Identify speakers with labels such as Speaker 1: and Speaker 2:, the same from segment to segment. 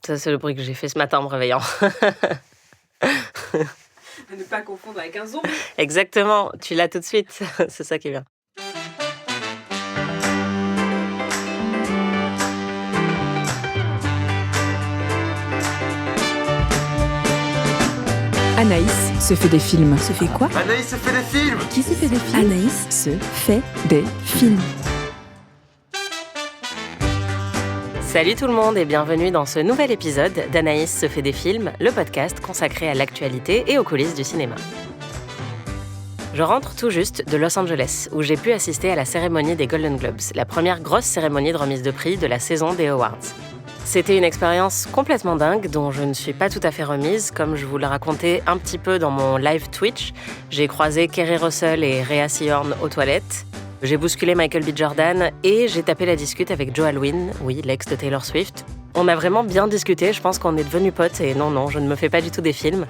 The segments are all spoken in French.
Speaker 1: Ça, c'est le bruit que j'ai fait ce matin en me réveillant.
Speaker 2: Ne pas confondre avec un zombie.
Speaker 1: Exactement, tu l'as tout de suite. C'est ça qui est bien.
Speaker 3: Anaïs se fait des films.
Speaker 4: Se fait quoi?
Speaker 5: Anaïs se fait des films.
Speaker 3: Qui se fait des films? Anaïs se fait des films.
Speaker 1: Salut tout le monde et bienvenue dans ce nouvel épisode d'Anaïs se fait des films, le podcast consacré à l'actualité et aux coulisses du cinéma. Je rentre tout juste de Los Angeles, où j'ai pu assister à la cérémonie des Golden Globes, la première grosse cérémonie de remise de prix de la saison des Awards. C'était une expérience complètement dingue dont je ne suis pas tout à fait remise. Comme je vous le racontais un petit peu dans mon live Twitch, j'ai croisé Kerry Russell et Rhea Seehorn aux toilettes. J'ai bousculé Michael B. Jordan et j'ai tapé la discute avec Joe Alwyn, oui, l'ex de Taylor Swift. On a vraiment bien discuté, je pense qu'on est devenus potes et non, je ne me fais pas du tout des films.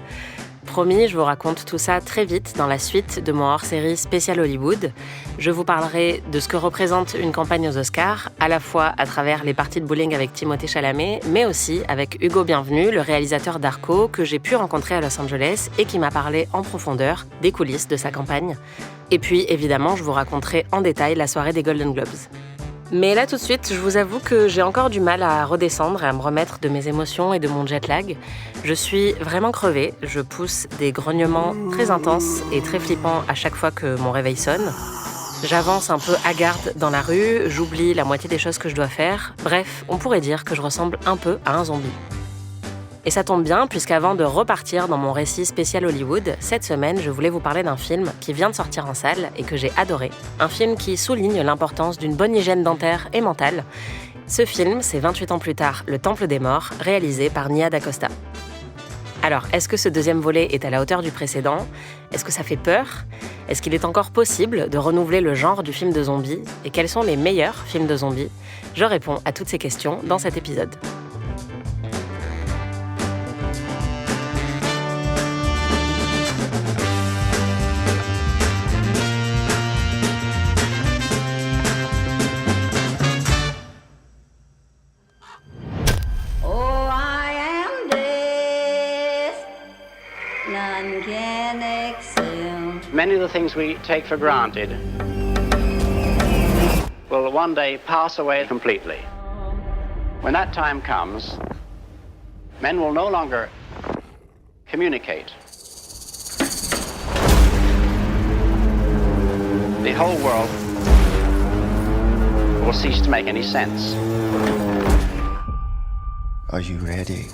Speaker 1: Promis, je vous raconte tout ça très vite dans la suite de mon hors-série spécial Hollywood. Je vous parlerai de ce que représente une campagne aux Oscars, à la fois à travers les parties de bowling avec Timothée Chalamet, mais aussi avec Hugo Bienvenu, le réalisateur d'Arco, que j'ai pu rencontrer à Los Angeles et qui m'a parlé en profondeur des coulisses de sa campagne. Et puis, évidemment, je vous raconterai en détail la soirée des Golden Globes. Mais là, tout de suite, je vous avoue que j'ai encore du mal à redescendre et à me remettre de mes émotions et de mon jet lag. Je suis vraiment crevée, je pousse des grognements très intenses et très flippants à chaque fois que mon réveil sonne. J'avance un peu hagarde dans la rue, j'oublie la moitié des choses que je dois faire. Bref, on pourrait dire que je ressemble un peu à un zombie. Et ça tombe bien, puisqu'avant de repartir dans mon récit spécial Hollywood, cette semaine, je voulais vous parler d'un film qui vient de sortir en salle et que j'ai adoré. Un film qui souligne l'importance d'une bonne hygiène dentaire et mentale. Ce film, c'est 28 ans plus tard, Le Temple des Morts, réalisé par Nia DaCosta. Alors, est-ce que ce deuxième volet est à la hauteur du précédent? Est-ce que ça fait peur? Est-ce qu'il est encore possible de renouveler le genre du film de zombies? Et quels sont les meilleurs films de zombies? Je réponds à toutes ces questions dans cet épisode.
Speaker 6: Many of the things we take for granted will one day pass away completely. When that time comes, men will no longer communicate. The whole world will cease to make any sense.
Speaker 5: Are you ready?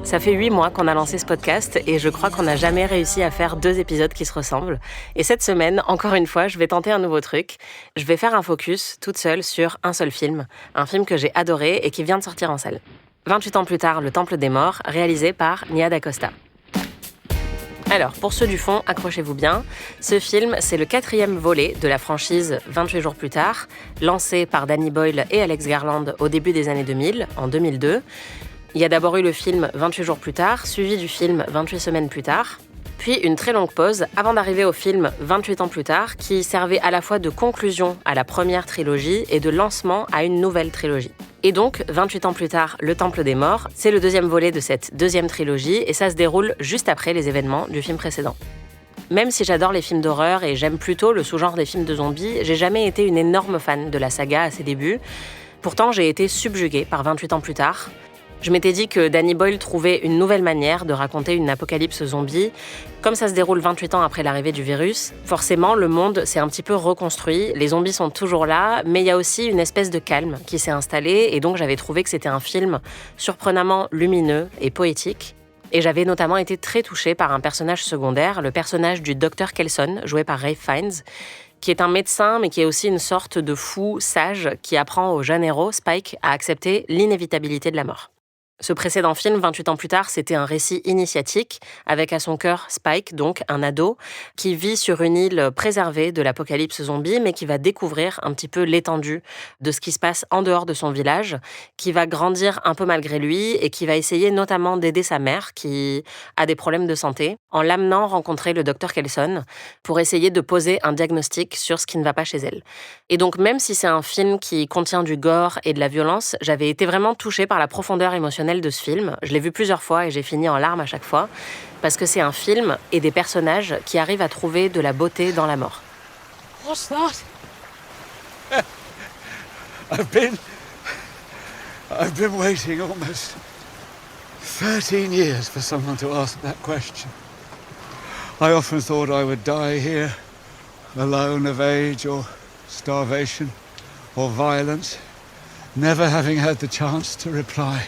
Speaker 1: Ça fait 8 mois qu'on a lancé ce podcast et je crois qu'on n'a jamais réussi à faire 2 épisodes qui se ressemblent. Et cette semaine, encore une fois, je vais tenter un nouveau truc. Je vais faire un focus toute seule sur un seul film. Un film que j'ai adoré et qui vient de sortir en salle. 28 ans plus tard, Le Temple des Morts, réalisé par Nia DaCosta. Alors, pour ceux du fond, accrochez-vous bien. Ce film, c'est le 4e volet de la franchise 28 jours plus tard, lancé par Danny Boyle et Alex Garland au début des années 2000, en 2002. Il y a d'abord eu le film 28 jours plus tard, suivi du film 28 semaines plus tard, puis une très longue pause avant d'arriver au film 28 ans plus tard, qui servait à la fois de conclusion à la première trilogie et de lancement à une nouvelle trilogie. Et donc, 28 ans plus tard, Le Temple des Morts, c'est le 2e volet de cette 2e trilogie et ça se déroule juste après les événements du film précédent. Même si j'adore les films d'horreur et j'aime plutôt le sous-genre des films de zombies, j'ai jamais été une énorme fan de la saga à ses débuts. Pourtant, j'ai été subjuguée par 28 ans plus tard. Je m'étais dit que Danny Boyle trouvait une nouvelle manière de raconter une apocalypse zombie. Comme ça se déroule 28 ans après l'arrivée du virus, forcément, le monde s'est un petit peu reconstruit. Les zombies sont toujours là, mais il y a aussi une espèce de calme qui s'est installé. Et donc, j'avais trouvé que c'était un film surprenamment lumineux et poétique. Et j'avais notamment été très touchée par un personnage secondaire, le personnage du Dr. Kelson, joué par Ralph Fiennes, qui est un médecin, mais qui est aussi une sorte de fou sage qui apprend au jeune héros, Spike, à accepter l'inévitabilité de la mort. Ce précédent film, 28 ans plus tard, c'était un récit initiatique avec à son cœur Spike, donc un ado, qui vit sur une île préservée de l'apocalypse zombie, mais qui va découvrir un petit peu l'étendue de ce qui se passe en dehors de son village, qui va grandir un peu malgré lui et qui va essayer notamment d'aider sa mère qui a des problèmes de santé en l'amenant rencontrer le docteur Kelson pour essayer de poser un diagnostic sur ce qui ne va pas chez elle. Et donc même si c'est un film qui contient du gore et de la violence, j'avais été vraiment touchée par la profondeur émotionnelle de ce film. Je l'ai vu plusieurs fois et j'ai fini en larmes à chaque fois parce que c'est un film et des personnages qui arrivent à trouver de la beauté dans la mort.
Speaker 4: What's that? I've been waiting almost 13 years for someone to ask that question. I often thought I would die here, alone of age or starvation or violence, never having had the chance to reply.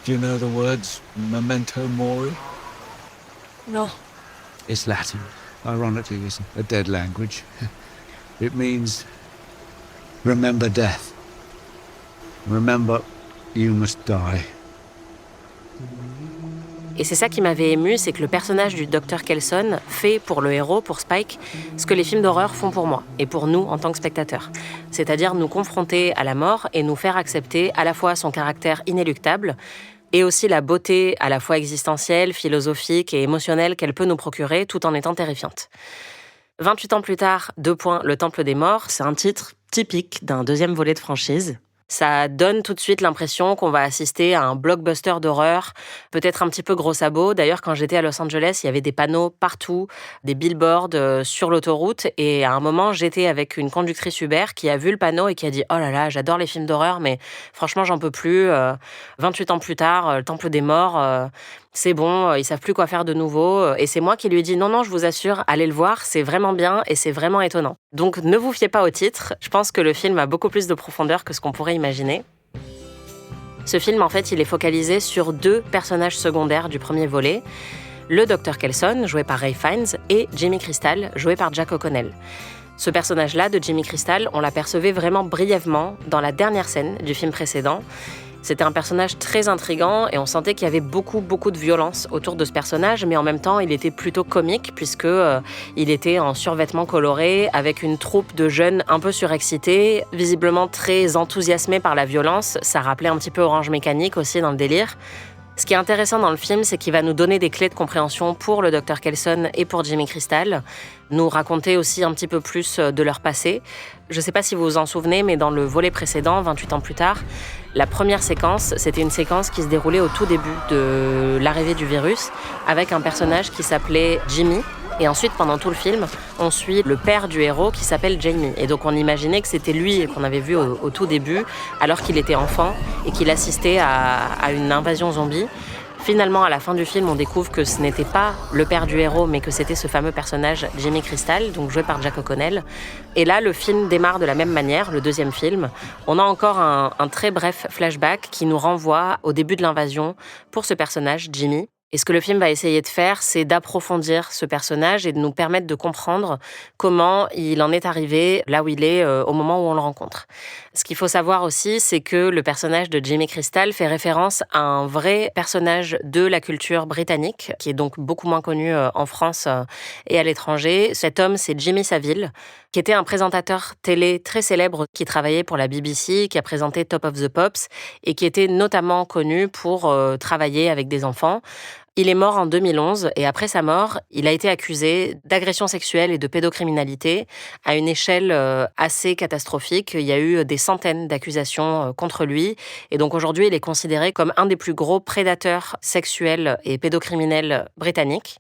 Speaker 4: Do you know the words memento mori?
Speaker 2: Non.
Speaker 4: It's Latin. Ironically, it's a dead language. It means remember death. Remember you must die.
Speaker 1: Et c'est ça qui m'avait émue, c'est que le personnage du Dr Kelson fait pour le héros, pour Spike, ce que les films d'horreur font pour moi et pour nous en tant que spectateurs. C'est-à-dire nous confronter à la mort et nous faire accepter à la fois son caractère inéluctable et aussi la beauté à la fois existentielle, philosophique et émotionnelle qu'elle peut nous procurer tout en étant terrifiante. 28 ans plus tard, Le Temple des Morts, c'est un titre typique d'un deuxième volet de franchise. Ça donne tout de suite l'impression qu'on va assister à un blockbuster d'horreur, peut-être un petit peu gros sabot. D'ailleurs, quand j'étais à Los Angeles, il y avait des panneaux partout, des billboards sur l'autoroute. Et à un moment, j'étais avec une conductrice Uber qui a vu le panneau et qui a dit « Oh là là, j'adore les films d'horreur, mais franchement, j'en peux plus. 28 ans plus tard, Le Temple des Morts, c'est bon, ils savent plus quoi faire de nouveau. » Et c'est moi qui lui ai dit « Non, je vous assure, allez le voir, c'est vraiment bien et c'est vraiment étonnant. » Donc, ne vous fiez pas au titre. Je pense que le film a beaucoup plus de profondeur que ce qu'on pourrait imaginer. Ce film, en fait, il est focalisé sur 2 personnages secondaires du premier volet. Le Dr Kelson, joué par Ralph Fiennes, et Jimmy Crystal, joué par Jack O'Connell. Ce personnage-là, de Jimmy Crystal, on l'apercevait vraiment brièvement dans la dernière scène du film précédent. C'était un personnage très intriguant et on sentait qu'il y avait beaucoup de violence autour de ce personnage, mais en même temps, il était plutôt comique puisque il était en survêtement coloré avec une troupe de jeunes un peu surexcités, visiblement très enthousiasmés par la violence. Ça rappelait un petit peu Orange Mécanique aussi dans le délire. Ce qui est intéressant dans le film, c'est qu'il va nous donner des clés de compréhension pour le Dr Kelson et pour Jimmy Crystal, nous raconter aussi un petit peu plus de leur passé. Je ne sais pas si vous vous en souvenez, mais dans le volet précédent, 28 ans plus tard, la première séquence, c'était une séquence qui se déroulait au tout début de l'arrivée du virus, avec un personnage qui s'appelait Jimmy. Et ensuite, pendant tout le film, on suit le père du héros qui s'appelle Jamie. Et donc, on imaginait que c'était lui qu'on avait vu au tout début, alors qu'il était enfant et qu'il assistait à une invasion zombie. Finalement, à la fin du film, on découvre que ce n'était pas le père du héros, mais que c'était ce fameux personnage Jimmy Crystal, donc joué par Jack O'Connell. Et là, le film démarre de la même manière, le deuxième film. On a encore un très bref flashback qui nous renvoie au début de l'invasion pour ce personnage, Jimmy. Et ce que le film va essayer de faire, c'est d'approfondir ce personnage et de nous permettre de comprendre comment il en est arrivé là où il est au moment où on le rencontre. Ce qu'il faut savoir aussi, c'est que le personnage de Jimmy Crystal fait référence à un vrai personnage de la culture britannique, qui est donc beaucoup moins connu en France et à l'étranger. Cet homme, c'est Jimmy Savile, qui était un présentateur télé très célèbre qui travaillait pour la BBC, qui a présenté Top of the Pops et qui était notamment connu pour travailler avec des enfants. Il est mort en 2011 et après sa mort, il a été accusé d'agression sexuelle et de pédocriminalité à une échelle assez catastrophique. Il y a eu des centaines d'accusations contre lui et donc aujourd'hui, il est considéré comme un des plus gros prédateurs sexuels et pédocriminels britanniques.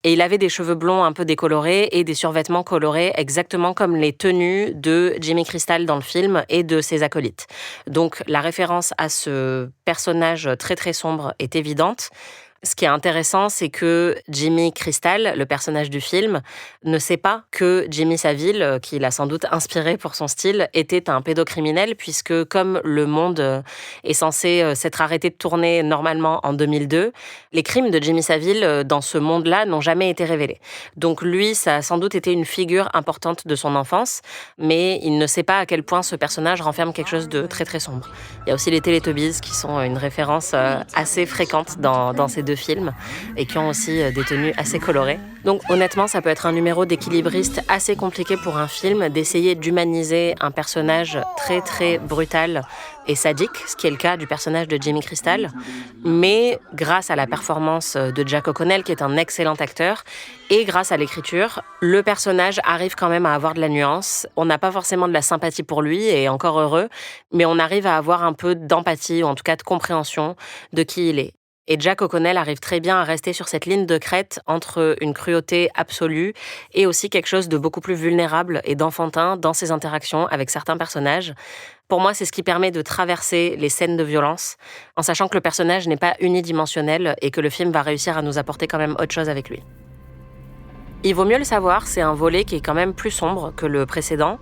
Speaker 1: Et il avait des cheveux blonds un peu décolorés et des survêtements colorés, exactement comme les tenues de Jimmy Crystal dans le film et de ses acolytes. Donc la référence à ce personnage très très sombre est évidente. Ce qui est intéressant, c'est que Jimmy Crystal, le personnage du film, ne sait pas que Jimmy Savile, qui l'a sans doute inspiré pour son style, était un pédocriminel, puisque comme le monde est censé s'être arrêté de tourner normalement en 2002, les crimes de Jimmy Savile dans ce monde-là n'ont jamais été révélés. Donc lui, ça a sans doute été une figure importante de son enfance, mais il ne sait pas à quel point ce personnage renferme quelque chose de très très sombre. Il y a aussi les Teletubbies qui sont une référence assez fréquente dans ces deux films et qui ont aussi des tenues assez colorées. Donc honnêtement, ça peut être un numéro d'équilibriste assez compliqué pour un film d'essayer d'humaniser un personnage très très brutal et sadique, ce qui est le cas du personnage de Jimmy Crystal, mais grâce à la performance de Jack O'Connell, qui est un excellent acteur, et grâce à l'écriture, le personnage arrive quand même à avoir de la nuance. On n'a pas forcément de la sympathie pour lui, et encore heureux, mais on arrive à avoir un peu d'empathie, ou en tout cas de compréhension de qui il est. Et Jack O'Connell arrive très bien à rester sur cette ligne de crête entre une cruauté absolue et aussi quelque chose de beaucoup plus vulnérable et d'enfantin dans ses interactions avec certains personnages. Pour moi, c'est ce qui permet de traverser les scènes de violence, en sachant que le personnage n'est pas unidimensionnel et que le film va réussir à nous apporter quand même autre chose avec lui. Il vaut mieux le savoir, c'est un volet qui est quand même plus sombre que le précédent.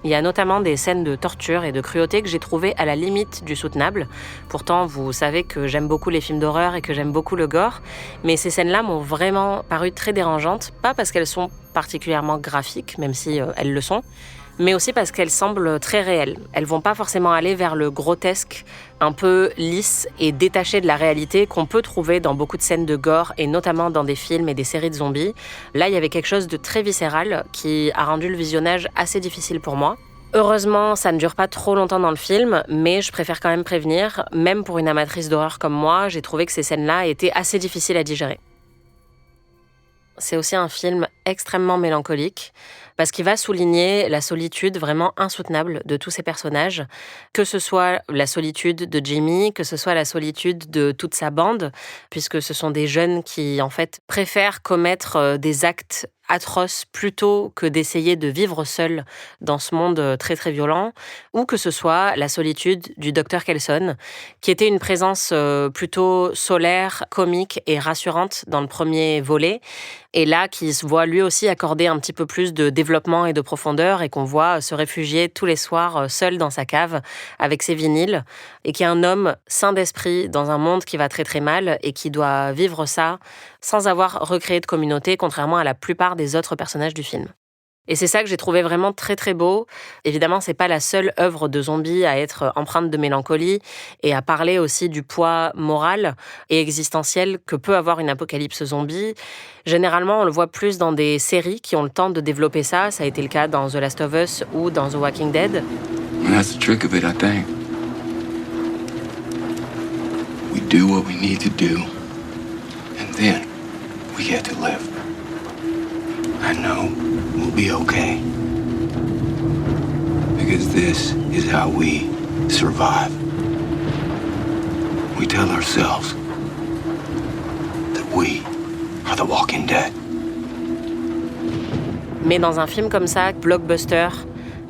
Speaker 1: Il y a notamment des scènes de torture et de cruauté que j'ai trouvées à la limite du soutenable. Pourtant, vous savez que j'aime beaucoup les films d'horreur et que j'aime beaucoup le gore, mais ces scènes-là m'ont vraiment paru très dérangeantes, pas parce qu'elles sont particulièrement graphiques, même si elles le sont, mais aussi parce qu'elles semblent très réelles. Elles vont pas forcément aller vers le grotesque, un peu lisse et détaché de la réalité qu'on peut trouver dans beaucoup de scènes de gore et notamment dans des films et des séries de zombies. Là, il y avait quelque chose de très viscéral qui a rendu le visionnage assez difficile pour moi. Heureusement, ça ne dure pas trop longtemps dans le film, mais je préfère quand même prévenir, même pour une amatrice d'horreur comme moi, j'ai trouvé que ces scènes-là étaient assez difficiles à digérer. C'est aussi un film extrêmement mélancolique parce qu'il va souligner la solitude vraiment insoutenable de tous ces personnages, que ce soit la solitude de Jimmy, que ce soit la solitude de toute sa bande, puisque ce sont des jeunes qui, en fait, préfèrent commettre des actes atroces plutôt que d'essayer de vivre seul dans ce monde très très violent, ou que ce soit la solitude du Dr Kelson, qui était une présence plutôt solaire, comique et rassurante dans le premier volet, et là qui se voit lui aussi accorder un petit peu plus de développement et de profondeur, et qu'on voit se réfugier tous les soirs seul dans sa cave avec ses vinyles, et qui est un homme sain d'esprit dans un monde qui va très très mal, et qui doit vivre ça sans avoir recréé de communauté, contrairement à la plupart des autres personnages du film. Et c'est ça que j'ai trouvé vraiment très très beau. Évidemment, c'est pas la seule œuvre de zombie à être empreinte de mélancolie et à parler aussi du poids moral et existentiel que peut avoir une apocalypse zombie. Généralement, on le voit plus dans des séries qui ont le temps de développer ça. Ça a été le cas dans The Last of Us ou dans The Walking Dead.
Speaker 5: And that's the trick of it, I think. We do what we need to do, and then we get to live. I know we'll be okay. Because this is how we survive. We tell ourselves that we are the Walking Dead.
Speaker 1: Mais dans un film comme ça, blockbuster,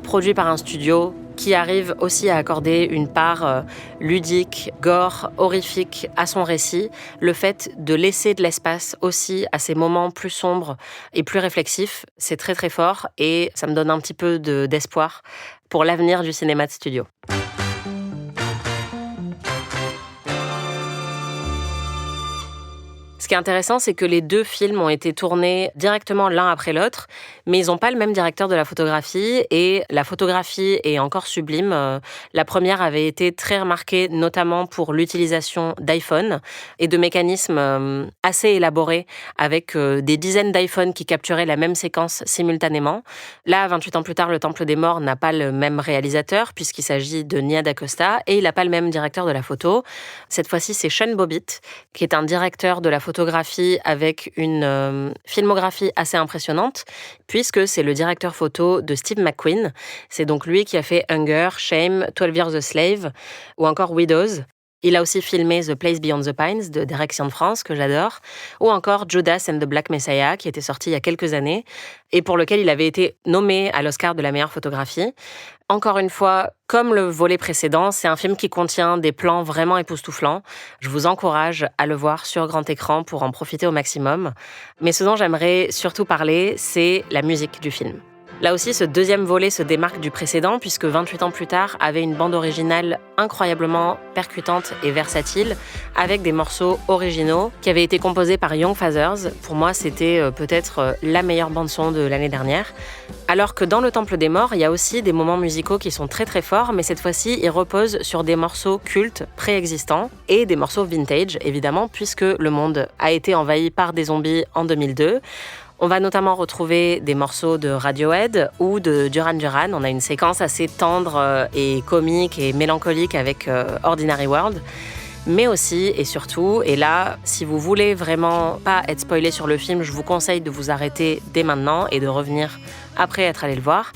Speaker 1: produit par un studio, qui arrive aussi à accorder une part ludique, gore, horrifique à son récit, le fait de laisser de l'espace aussi à ces moments plus sombres et plus réflexifs, c'est très très fort et ça me donne un petit peu d'espoir pour l'avenir du cinéma de studio. Ce qui est intéressant, c'est que les deux films ont été tournés directement l'un après l'autre, mais ils n'ont pas le même directeur de la photographie, et la photographie est encore sublime. La première avait été très remarquée, notamment pour l'utilisation d'iPhone et de mécanismes assez élaborés, avec des dizaines d'iPhones qui capturaient la même séquence simultanément. Là, 28 ans plus tard, Le Temple des Morts n'a pas le même réalisateur, puisqu'il s'agit de Nia DaCosta, et il n'a pas le même directeur de la photo. Cette fois-ci, c'est Sean Bobbitt, qui est un directeur de la photographie avec une filmographie assez impressionnante, puisque c'est le directeur photo de Steve McQueen. C'est donc lui qui a fait Hunger, Shame, 12 Years a Slave ou encore Widows. Il a aussi filmé The Place Beyond the Pines de Derek Cianfrance, que j'adore, ou encore Judas and the Black Messiah, qui était sorti il y a quelques années, et pour lequel il avait été nommé à l'Oscar de la meilleure photographie. Encore une fois, comme le volet précédent, c'est un film qui contient des plans vraiment époustouflants. Je vous encourage à le voir sur grand écran pour en profiter au maximum. Mais ce dont j'aimerais surtout parler, c'est la musique du film. Là aussi, ce deuxième volet se démarque du précédent puisque 28 ans plus tard avait une bande originale incroyablement percutante et versatile avec des morceaux originaux qui avaient été composés par Young Fathers. Pour moi, c'était peut-être la meilleure bande-son de l'année dernière. Alors que dans Le Temple des Morts, il y a aussi des moments musicaux qui sont très très forts, mais cette fois-ci, ils reposent sur des morceaux cultes préexistants et des morceaux vintage, évidemment, puisque le monde a été envahi par des zombies en 2002. On va notamment retrouver des morceaux de Radiohead ou de Duran Duran. On a une séquence assez tendre et comique et mélancolique avec Ordinary World. Mais aussi et surtout, et là, si vous voulez vraiment pas être spoilé sur le film, je vous conseille de vous arrêter dès maintenant et de revenir après être allé le voir.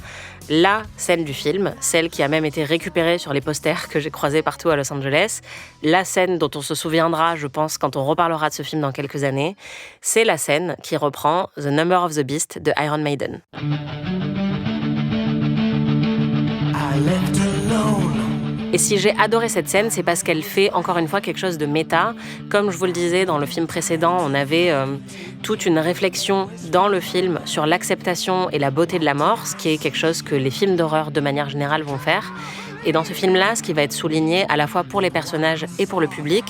Speaker 1: La scène du film, celle qui a même été récupérée sur les posters que j'ai croisés partout à Los Angeles, la scène dont on se souviendra, je pense, quand on reparlera de ce film dans quelques années, c'est la scène qui reprend The Number of the Beast de Iron Maiden. Et si j'ai adoré cette scène, c'est parce qu'elle fait encore une fois quelque chose de méta. Comme je vous le disais dans le film précédent, on avait toute une réflexion dans le film sur l'acceptation et la beauté de la mort, ce qui est quelque chose que les films d'horreur de manière générale vont faire. Et dans ce film-là, ce qui va être souligné à la fois pour les personnages et pour le public,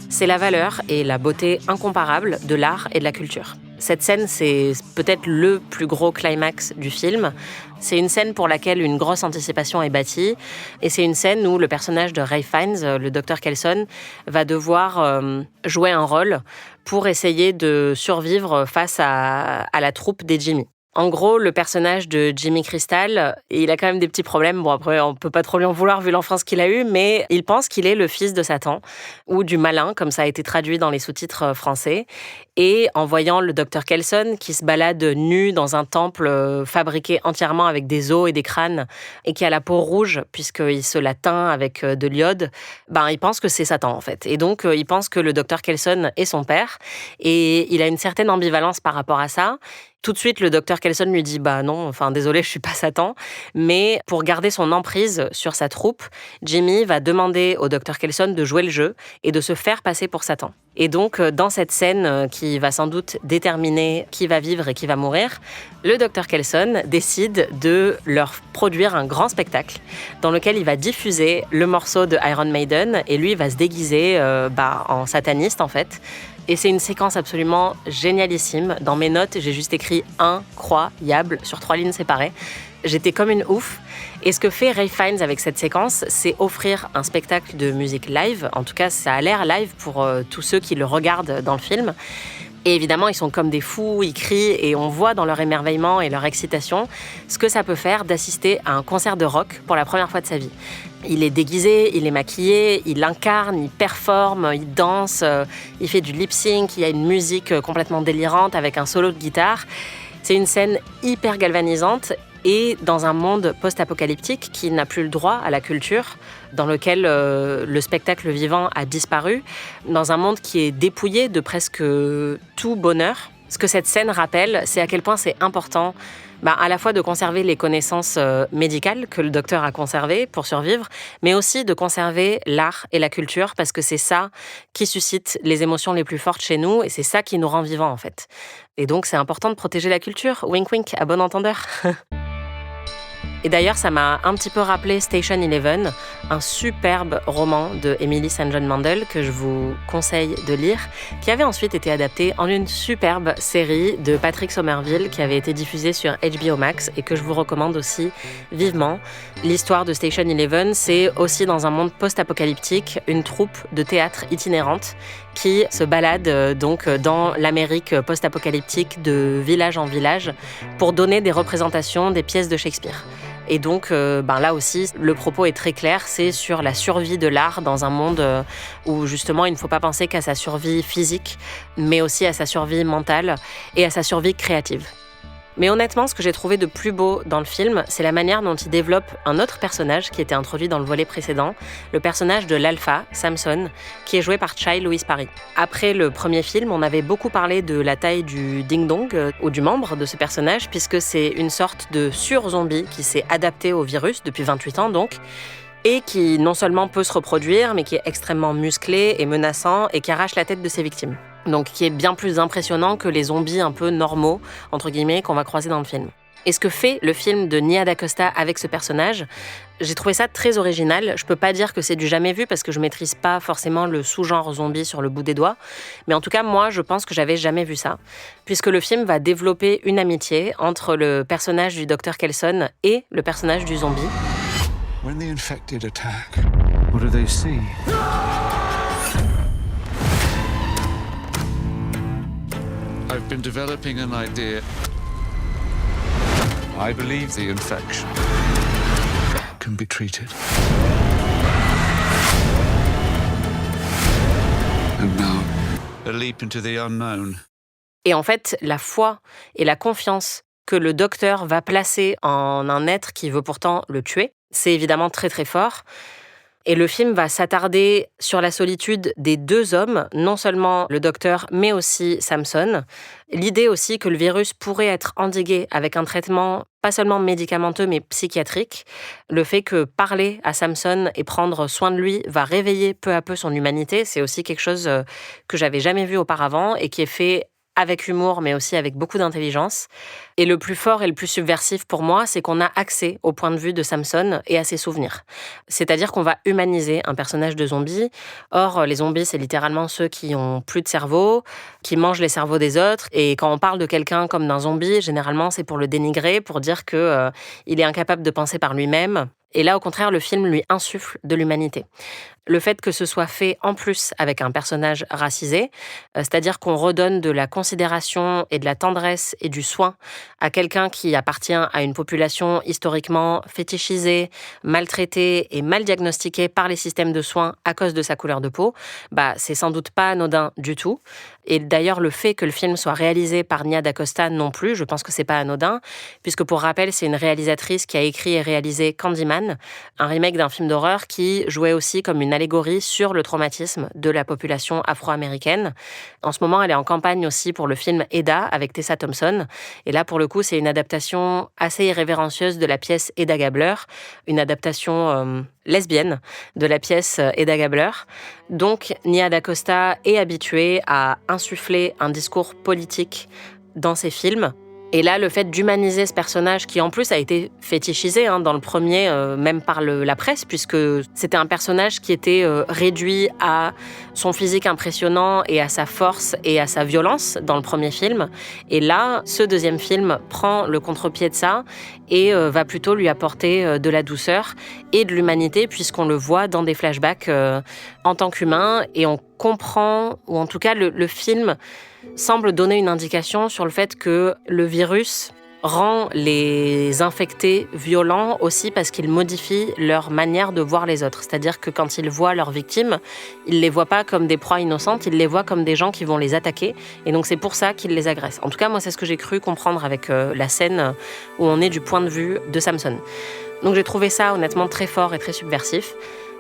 Speaker 1: c'est la valeur et la beauté incomparable de l'art et de la culture. Cette scène, c'est peut-être le plus gros climax du film. C'est une scène pour laquelle une grosse anticipation est bâtie. Et c'est une scène où le personnage de Ralph Fiennes, le Dr. Kelson, va devoir jouer un rôle pour essayer de survivre face à la troupe des Jimmy. En gros, le personnage de Jimmy Crystal, il a quand même des petits problèmes. Bon, après, on peut pas trop lui en vouloir vu l'enfance qu'il a eue, mais il pense qu'il est le fils de Satan, ou du malin, comme ça a été traduit dans les sous-titres français. Et en voyant le Dr. Kelson, qui se balade nu dans un temple fabriqué entièrement avec des os et des crânes, et qui a la peau rouge, puisqu'il se la teint avec de l'iode, il pense que c'est Satan, en fait. Et donc, il pense que le Dr. Kelson est son père, et il a une certaine ambivalence par rapport à ça. Tout de suite, le Dr. Kelson lui dit « non, désolé, je suis pas Satan ». Mais pour garder son emprise sur sa troupe, Jimmy va demander au Dr. Kelson de jouer le jeu et de se faire passer pour Satan. Et donc, dans cette scène qui va sans doute déterminer qui va vivre et qui va mourir, le Dr. Kelson décide de leur produire un grand spectacle dans lequel il va diffuser le morceau de Iron Maiden et lui va se déguiser en sataniste en fait. Et c'est une séquence absolument génialissime. Dans mes notes, j'ai juste écrit « incroyable » sur 3 lignes séparées. J'étais comme une ouf. Et ce que fait Ralph Fiennes avec cette séquence, c'est offrir un spectacle de musique live. En tout cas, ça a l'air live pour tous ceux qui le regardent dans le film. Et évidemment, ils sont comme des fous, ils crient et on voit dans leur émerveillement et leur excitation ce que ça peut faire d'assister à un concert de rock pour la première fois de sa vie. Il est déguisé, il est maquillé, il incarne, il performe, il danse, il fait du lip-sync, il y a une musique complètement délirante avec un solo de guitare. C'est une scène hyper galvanisante et dans un monde post-apocalyptique qui n'a plus le droit à la culture, dans lequel le spectacle vivant a disparu, dans un monde qui est dépouillé de presque tout bonheur. Ce que cette scène rappelle, c'est à quel point c'est important à la fois de conserver les connaissances médicales que le docteur a conservées pour survivre, mais aussi de conserver l'art et la culture, parce que c'est ça qui suscite les émotions les plus fortes chez nous, et c'est ça qui nous rend vivants, en fait. Et donc, c'est important de protéger la culture. Wink wink, à bon entendeur. Et d'ailleurs, ça m'a un petit peu rappelé Station 11, un superbe roman de Emily St. John Mandel que je vous conseille de lire, qui avait ensuite été adapté en une superbe série de Patrick Somerville qui avait été diffusée sur HBO Max et que je vous recommande aussi vivement. L'histoire de Station 11, c'est aussi dans un monde post-apocalyptique, une troupe de théâtre itinérante qui se balade donc dans l'Amérique post-apocalyptique de village en village pour donner des représentations des pièces de Shakespeare. Et donc, là aussi, le propos est très clair, c'est sur la survie de l'art dans un monde où justement, il ne faut pas penser qu'à sa survie physique, mais aussi à sa survie mentale et à sa survie créative. Mais honnêtement, ce que j'ai trouvé de plus beau dans le film, c'est la manière dont il développe un autre personnage qui était introduit dans le volet précédent, le personnage de l'Alpha, Samson, qui est joué par Chai Louise Parry. Après le premier film, on avait beaucoup parlé de la taille du ding-dong, ou du membre de ce personnage, puisque c'est une sorte de sur-zombie qui s'est adapté au virus depuis 28 ans donc, et qui non seulement peut se reproduire, mais qui est extrêmement musclé et menaçant et qui arrache la tête de ses victimes. Donc qui est bien plus impressionnant que les zombies un peu normaux, entre guillemets, qu'on va croiser dans le film. Et ce que fait le film de Nia DaCosta avec ce personnage, j'ai trouvé ça très original. Je peux pas dire que c'est du jamais vu parce que je maîtrise pas forcément le sous-genre zombie sur le bout des doigts. Mais en tout cas, moi, je pense que j'avais jamais vu ça. Puisque le film va développer une amitié entre le personnage du Dr. Kelson et le personnage du zombie.
Speaker 4: When the infected attack, what do they see? I've been developing an idea. I believe the infection can be treated. And now, a leap into the unknown.
Speaker 1: Et en fait, la foi et la confiance que le docteur va placer en un être qui veut pourtant le tuer, c'est évidemment très très fort. Et le film va s'attarder sur la solitude des deux hommes, non seulement le docteur, mais aussi Samson. L'idée aussi que le virus pourrait être endigué avec un traitement pas seulement médicamenteux, mais psychiatrique. Le fait que parler à Samson et prendre soin de lui va réveiller peu à peu son humanité, c'est aussi quelque chose que j'avais jamais vu auparavant et qui est fait avec humour, mais aussi avec beaucoup d'intelligence. Et le plus fort et le plus subversif pour moi, c'est qu'on a accès au point de vue de Samson et à ses souvenirs. C'est-à-dire qu'on va humaniser un personnage de zombie. Or, les zombies, c'est littéralement ceux qui ont plus de cerveau, qui mangent les cerveaux des autres. Et quand on parle de quelqu'un comme d'un zombie, généralement, c'est pour le dénigrer, pour dire que il est incapable de penser par lui-même. Et là, au contraire, le film lui insuffle de l'humanité. Le fait que ce soit fait en plus avec un personnage racisé, c'est-à-dire qu'on redonne de la considération et de la tendresse et du soin à quelqu'un qui appartient à une population historiquement fétichisée, maltraitée et mal diagnostiquée par les systèmes de soins à cause de sa couleur de peau, c'est sans doute pas anodin du tout. Et d'ailleurs, le fait que le film soit réalisé par Nia DaCosta non plus, je pense que c'est pas anodin, puisque pour rappel, c'est une réalisatrice qui a écrit et réalisé Candyman, un remake d'un film d'horreur qui jouait aussi comme une allégorie sur le traumatisme de la population afro-américaine. En ce moment, elle est en campagne aussi pour le film Eda avec Tessa Thompson. Et là, pour le coup, c'est une adaptation assez irrévérencieuse de la pièce Eda Gabler, une adaptation lesbienne de la pièce Eda Gabler. Donc, Nia DaCosta est habituée à insuffler un discours politique dans ses films. Et là, le fait d'humaniser ce personnage qui, en plus, a été fétichisé dans le premier, même par la presse, puisque c'était un personnage qui était réduit à son physique impressionnant et à sa force et à sa violence dans le premier film. Et là, ce deuxième film prend le contre-pied de ça et va plutôt lui apporter de la douceur et de l'humanité, puisqu'on le voit dans des flashbacks en tant qu'humain. Et on comprend, ou en tout cas, le film semble donner une indication sur le fait que le virus rend les infectés violents aussi parce qu'il modifie leur manière de voir les autres. C'est-à-dire que quand ils voient leurs victimes, ils ne les voient pas comme des proies innocentes, ils les voient comme des gens qui vont les attaquer. Et donc c'est pour ça qu'ils les agressent. En tout cas, moi, c'est ce que j'ai cru comprendre avec la scène où on est du point de vue de Samson. Donc j'ai trouvé ça honnêtement très fort et très subversif.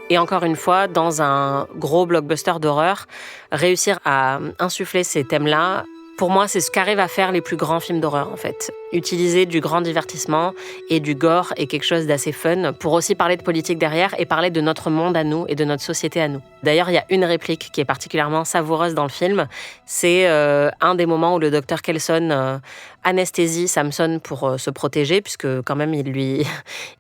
Speaker 1: Et encore une fois, dans un gros blockbuster d'horreur, réussir à insuffler ces thèmes-là, pour moi, c'est ce qu'arrivent à faire les plus grands films d'horreur, en fait. Utiliser du grand divertissement et du gore et quelque chose d'assez fun pour aussi parler de politique derrière et parler de notre monde à nous et de notre société à nous. D'ailleurs, il y a une réplique qui est particulièrement savoureuse dans le film. C'est un des moments où le docteur Kelson anesthésie Samson pour se protéger, puisque quand même, il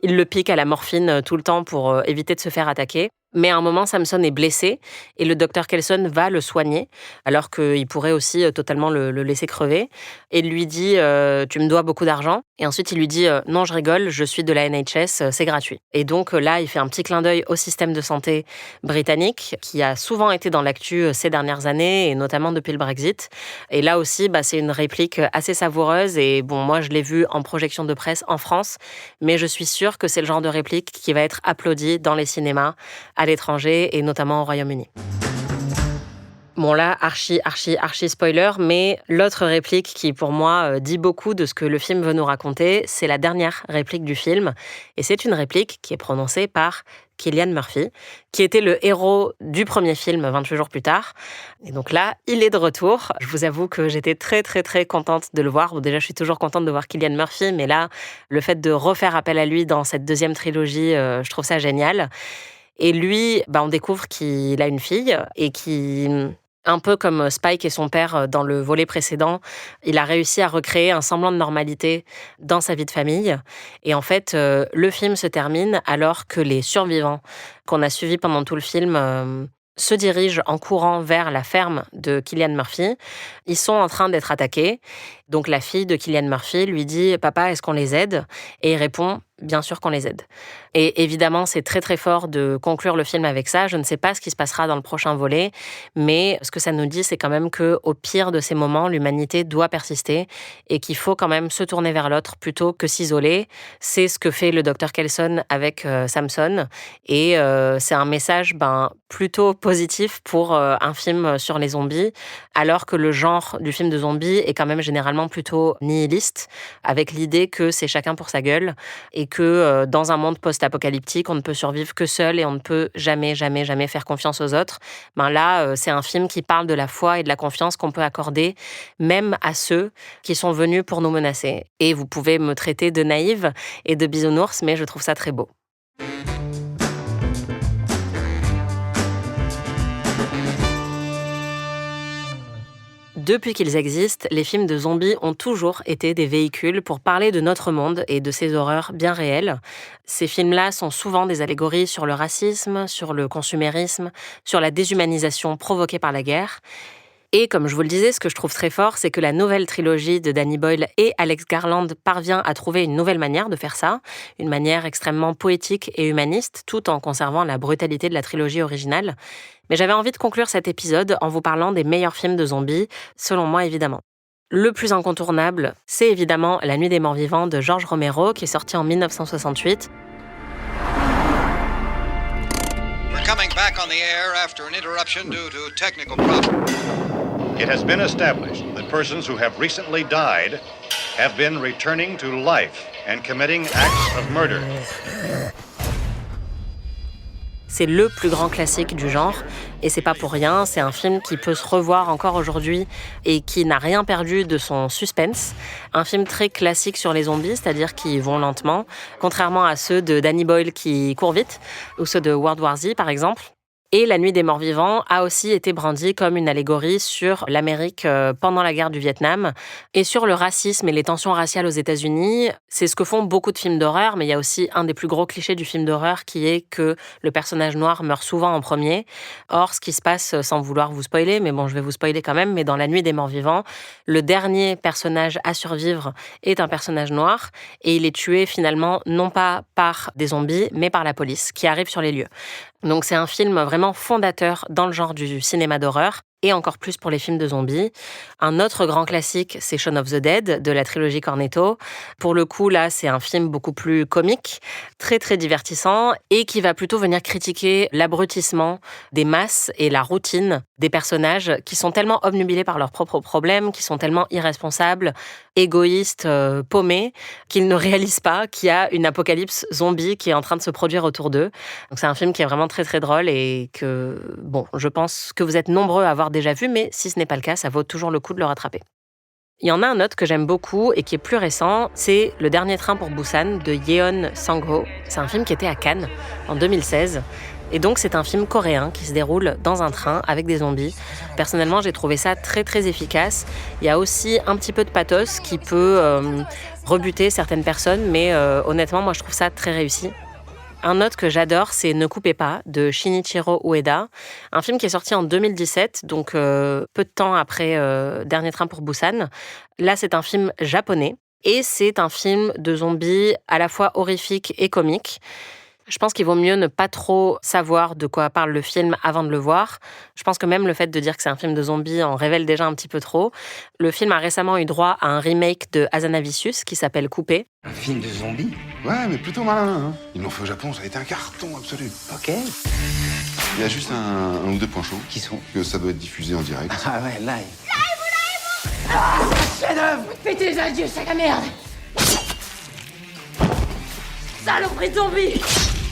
Speaker 1: le pique à la morphine tout le temps pour éviter de se faire attaquer. Mais à un moment, Samson est blessé et le docteur Kelson va le soigner, alors qu'il pourrait aussi totalement le laisser crever. Et lui dit « Tu me dois beaucoup d'argent ». Et ensuite, il lui dit « Non, je rigole, je suis de la NHS, c'est gratuit ». Et donc là, il fait un petit clin d'œil au système de santé britannique, qui a souvent été dans l'actu ces dernières années, et notamment depuis le Brexit. Et là aussi, c'est une réplique assez savoureuse. Et bon, moi, je l'ai vue en projection de presse en France, mais je suis sûre que c'est le genre de réplique qui va être applaudie dans les cinémas à l'étranger et notamment au Royaume-Uni. Bon là, archi spoiler, mais l'autre réplique qui pour moi dit beaucoup de ce que le film veut nous raconter, c'est la dernière réplique du film. Et c'est une réplique qui est prononcée par Cillian Murphy, qui était le héros du premier film 28 jours plus tard. Et donc là, il est de retour. Je vous avoue que j'étais très contente de le voir. Bon, déjà, je suis toujours contente de voir Cillian Murphy, mais là, le fait de refaire appel à lui dans cette deuxième trilogie, je trouve ça génial. Et lui, on découvre qu'il a une fille et qui... Un peu comme Spike et son père dans le volet précédent, il a réussi à recréer un semblant de normalité dans sa vie de famille. Et en fait, le film se termine alors que les survivants qu'on a suivis pendant tout le film se dirigent en courant vers la ferme de Cillian Murphy. Ils sont en train d'être attaqués. Donc la fille de Cillian Murphy lui dit « Papa, est-ce qu'on les aide ?» Et il répond « Bien sûr qu'on les aide ». Et évidemment, c'est très fort de conclure le film avec ça. Je ne sais pas ce qui se passera dans le prochain volet, mais ce que ça nous dit, c'est quand même qu'au pire de ces moments, l'humanité doit persister et qu'il faut quand même se tourner vers l'autre plutôt que s'isoler. C'est ce que fait le Dr Kelson avec Samson. Et c'est un message plutôt positif pour un film sur les zombies, alors que le genre du film de zombies est quand même généralement plutôt nihiliste, avec l'idée que c'est chacun pour sa gueule et que dans un monde post-apocalyptique, on ne peut survivre que seul et on ne peut jamais faire confiance aux autres. Là, c'est un film qui parle de la foi et de la confiance qu'on peut accorder même à ceux qui sont venus pour nous menacer. Et vous pouvez me traiter de naïve et de bisounours, mais je trouve ça très beau. Depuis qu'ils existent, les films de zombies ont toujours été des véhicules pour parler de notre monde et de ses horreurs bien réelles. Ces films-là sont souvent des allégories sur le racisme, sur le consumérisme, sur la déshumanisation provoquée par la guerre. Et comme je vous le disais, ce que je trouve très fort, c'est que la nouvelle trilogie de Danny Boyle et Alex Garland parvient à trouver une nouvelle manière de faire ça, une manière extrêmement poétique et humaniste, tout en conservant la brutalité de la trilogie originale. Mais j'avais envie de conclure cet épisode en vous parlant des meilleurs films de zombies, selon moi évidemment. Le plus incontournable, c'est évidemment La Nuit des Morts Vivants de George Romero, qui est sorti en 1968.
Speaker 7: Coming back on the air after an interruption due to technical problems.
Speaker 8: It has been established that persons who have recently died have been returning to life and committing acts of murder.
Speaker 1: C'est le plus grand classique du genre, et c'est pas pour rien, c'est un film qui peut se revoir encore aujourd'hui et qui n'a rien perdu de son suspense. Un film très classique sur les zombies, c'est-à-dire qui vont lentement, contrairement à ceux de Danny Boyle qui courent vite, ou ceux de World War Z par exemple. Et La Nuit des Morts Vivants a aussi été brandie comme une allégorie sur l'Amérique pendant la guerre du Vietnam et sur le racisme et les tensions raciales aux États-Unis. C'est ce que font beaucoup de films d'horreur, mais il y a aussi un des plus gros clichés du film d'horreur qui est que le personnage noir meurt souvent en premier. Or, ce qui se passe, sans vouloir vous spoiler, mais bon, je vais vous spoiler quand même, mais dans La Nuit des Morts Vivants, le dernier personnage à survivre est un personnage noir et il est tué finalement non pas par des zombies, mais par la police qui arrive sur les lieux. Donc c'est un film vraiment fondateur dans le genre du cinéma d'horreur et encore plus pour les films de zombies. Un autre grand classique, c'est Shaun of the Dead de la trilogie Cornetto. Pour le coup, là, c'est un film beaucoup plus comique, très divertissant et qui va plutôt venir critiquer l'abrutissement des masses et la routine des personnages qui sont tellement obnubilés par leurs propres problèmes, qui sont tellement irresponsables, égoïstes, paumés, qu'ils ne réalisent pas qu'il y a une apocalypse zombie qui est en train de se produire autour d'eux. Donc c'est un film qui est vraiment très drôle et que, je pense que vous êtes nombreux à avoir déjà vu, mais si ce n'est pas le cas, ça vaut toujours le coup de le rattraper. Il y en a un autre que j'aime beaucoup et qui est plus récent, c'est Le Dernier Train pour Busan de Yeon Sang-ho. C'est un film qui était à Cannes en 2016. Et donc, c'est un film coréen qui se déroule dans un train avec des zombies. Personnellement, j'ai trouvé ça très efficace. Il y a aussi un petit peu de pathos qui peut rebuter certaines personnes, mais honnêtement, moi, je trouve ça très réussi. Un autre que j'adore, c'est Ne coupez pas, de Shinichiro Ueda. Un film qui est sorti en 2017, donc peu de temps après Dernier Train pour Busan. Là, c'est un film japonais. Et c'est un film de zombies à la fois horrifique et comique. Je pense qu'il vaut mieux ne pas trop savoir de quoi parle le film avant de le voir. Je pense que même le fait de dire que c'est un film de zombies en révèle déjà un petit peu trop. Le film a récemment eu droit à un remake de Hazanavicius qui s'appelle Coupé.
Speaker 9: Un film de zombies ?
Speaker 10: Ouais, mais plutôt malin. Ils l'ont fait au Japon, ça a été un carton absolu.
Speaker 9: Ok. Il y a juste un ou deux points chauds.
Speaker 5: Qui sont?
Speaker 9: Que ça doit être diffusé en direct.
Speaker 5: Ah ouais, live.
Speaker 2: Chef-d'œuvre! Pétez les adieux, sac à merde! Saloperie de zombie!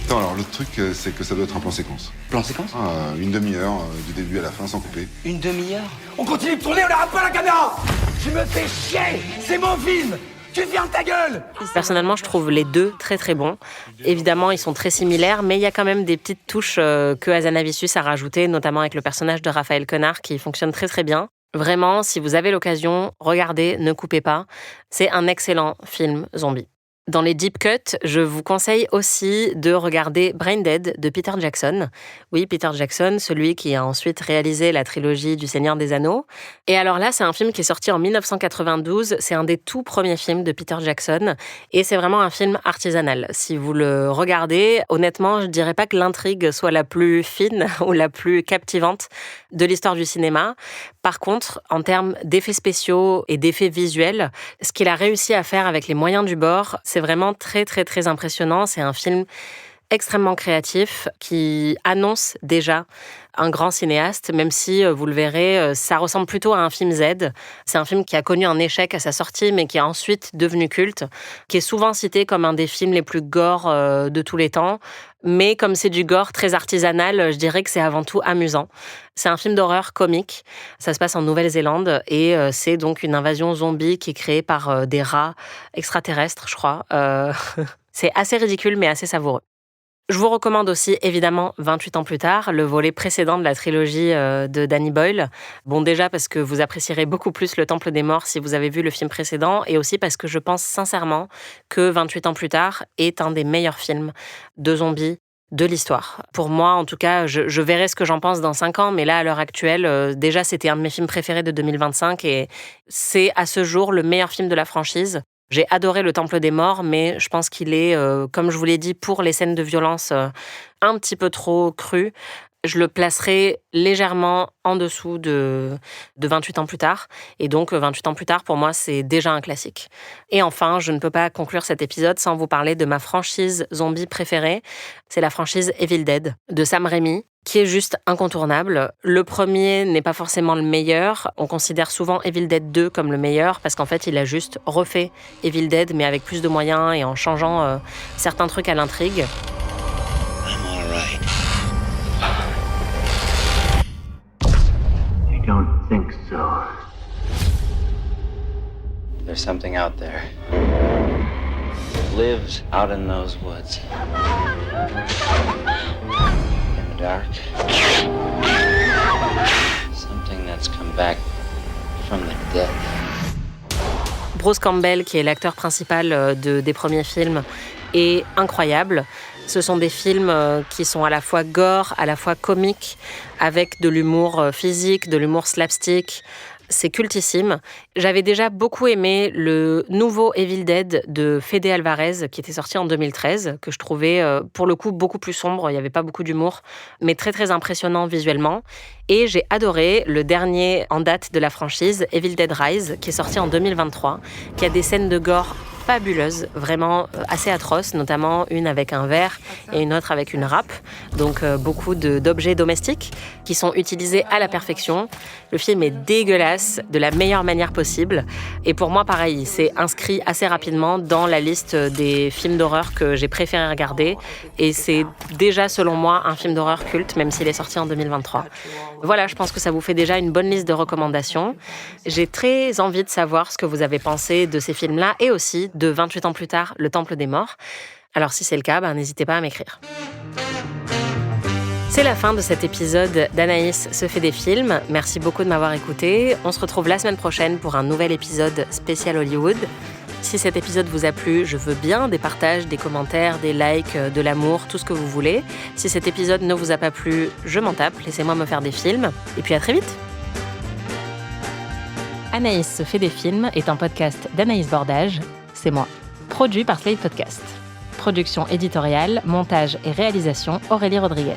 Speaker 9: Attends, alors l'autre truc, c'est que ça doit être un plan séquence.
Speaker 5: Plan séquence?
Speaker 9: Une demi-heure, du début à la fin, sans couper.
Speaker 5: Une demi-heure?
Speaker 10: On continue de tourner, on n'arrête pas la caméra! Tu me fais chier! C'est mon film! Tu fermes ta gueule!
Speaker 1: Personnellement, je trouve les deux très très bons. Évidemment, ils sont très similaires, mais il y a quand même des petites touches que Hazanavicius a rajoutées, notamment avec le personnage de Raphaël Quenard, qui fonctionne très très bien. Vraiment, si vous avez l'occasion, regardez, ne coupez pas. C'est un excellent film zombie. Dans les deep cuts, je vous conseille aussi de regarder Brain Dead de Peter Jackson. Oui, Peter Jackson, celui qui a ensuite réalisé la trilogie du Seigneur des Anneaux. Et alors là, c'est un film qui est sorti en 1992. C'est un des tout premiers films de Peter Jackson. Et c'est vraiment un film artisanal. Si vous le regardez, honnêtement, je dirais pas que l'intrigue soit la plus fine ou la plus captivante de l'histoire du cinéma. Par contre, en termes d'effets spéciaux et d'effets visuels, ce qu'il a réussi à faire avec les moyens du bord, c'est vraiment très, très, très impressionnant. C'est un film extrêmement créatif qui annonce déjà un grand cinéaste, même si, vous le verrez, ça ressemble plutôt à un film Z. C'est un film qui a connu un échec à sa sortie, mais qui est ensuite devenu culte, qui est souvent cité comme un des films les plus gore de tous les temps. Mais comme c'est du gore très artisanal, je dirais que c'est avant tout amusant. C'est un film d'horreur comique. Ça se passe en Nouvelle-Zélande et c'est donc une invasion zombie qui est créée par des rats extraterrestres, je crois. C'est assez ridicule, mais assez savoureux. Je vous recommande aussi, évidemment, 28 ans plus tard, le volet précédent de la trilogie de Danny Boyle. Bon, déjà parce que vous apprécierez beaucoup plus Le Temple des Morts si vous avez vu le film précédent, et aussi parce que je pense sincèrement que 28 ans plus tard est un des meilleurs films de zombies de l'histoire. Pour moi, en tout cas, je verrai ce que j'en pense dans 5 ans, mais là, à l'heure actuelle, déjà, c'était un de mes films préférés de 2025, et c'est à ce jour le meilleur film de la franchise. J'ai adoré Le Temple des Morts, mais je pense qu'il est, comme je vous l'ai dit, pour les scènes de violence un petit peu trop crues. Je le placerai légèrement en dessous de 28 ans plus tard. Et donc, 28 ans plus tard, pour moi, c'est déjà un classique. Et enfin, je ne peux pas conclure cet épisode sans vous parler de ma franchise zombie préférée. C'est la franchise Evil Dead de Sam Raimi, qui est juste incontournable. Le premier n'est pas forcément le meilleur. On considère souvent Evil Dead 2 comme le meilleur parce qu'en fait, il a juste refait Evil Dead, mais avec plus de moyens et en changeant certains trucs à l'intrigue.
Speaker 5: I'm all right.
Speaker 6: I don't think so.
Speaker 5: There's something out there. It lives out in those woods. In the dark. Something that's come back from the dead.
Speaker 1: Bruce Campbell, qui est l'acteur principal des premiers films, est incroyable. Ce sont des films qui sont à la fois gore, à la fois comiques, avec de l'humour physique, de l'humour slapstick. C'est cultissime. J'avais déjà beaucoup aimé le nouveau Evil Dead de Fede Alvarez, qui était sorti en 2013, que je trouvais pour le coup beaucoup plus sombre, il n'y avait pas beaucoup d'humour, mais très très impressionnant visuellement. Et j'ai adoré le dernier en date de la franchise, Evil Dead Rise, qui est sorti en 2023, qui a des scènes de gore fabuleuses, vraiment assez atroces, notamment une avec un verre et une autre avec une râpe. Donc beaucoup d'objets domestiques qui sont utilisés à la perfection. Le film est dégueulasse de la meilleure manière possible. Et pour moi, pareil, il s'est inscrit assez rapidement dans la liste des films d'horreur que j'ai préféré regarder. Et c'est déjà, selon moi, un film d'horreur culte, même s'il est sorti en 2023. Voilà, je pense que ça vous fait déjà une bonne liste de recommandations. J'ai très envie de savoir ce que vous avez pensé de ces films-là et aussi de 28 ans plus tard, Le Temple des Morts. Alors si c'est le cas, n'hésitez pas à m'écrire. C'est la fin de cet épisode d'Anaïs se fait des films. Merci beaucoup de m'avoir écouté. On se retrouve la semaine prochaine pour un nouvel épisode spécial Hollywood. Si cet épisode vous a plu, je veux bien des partages, des commentaires, des likes, de l'amour, tout ce que vous voulez. Si cet épisode ne vous a pas plu, je m'en tape. Laissez-moi me faire des films. Et puis à très vite. Anaïs se fait des films est un podcast d'Anaïs Bordage. C'est moi. Produit par Slate Podcast. Production éditoriale, montage et réalisation Aurélie Rodriguez.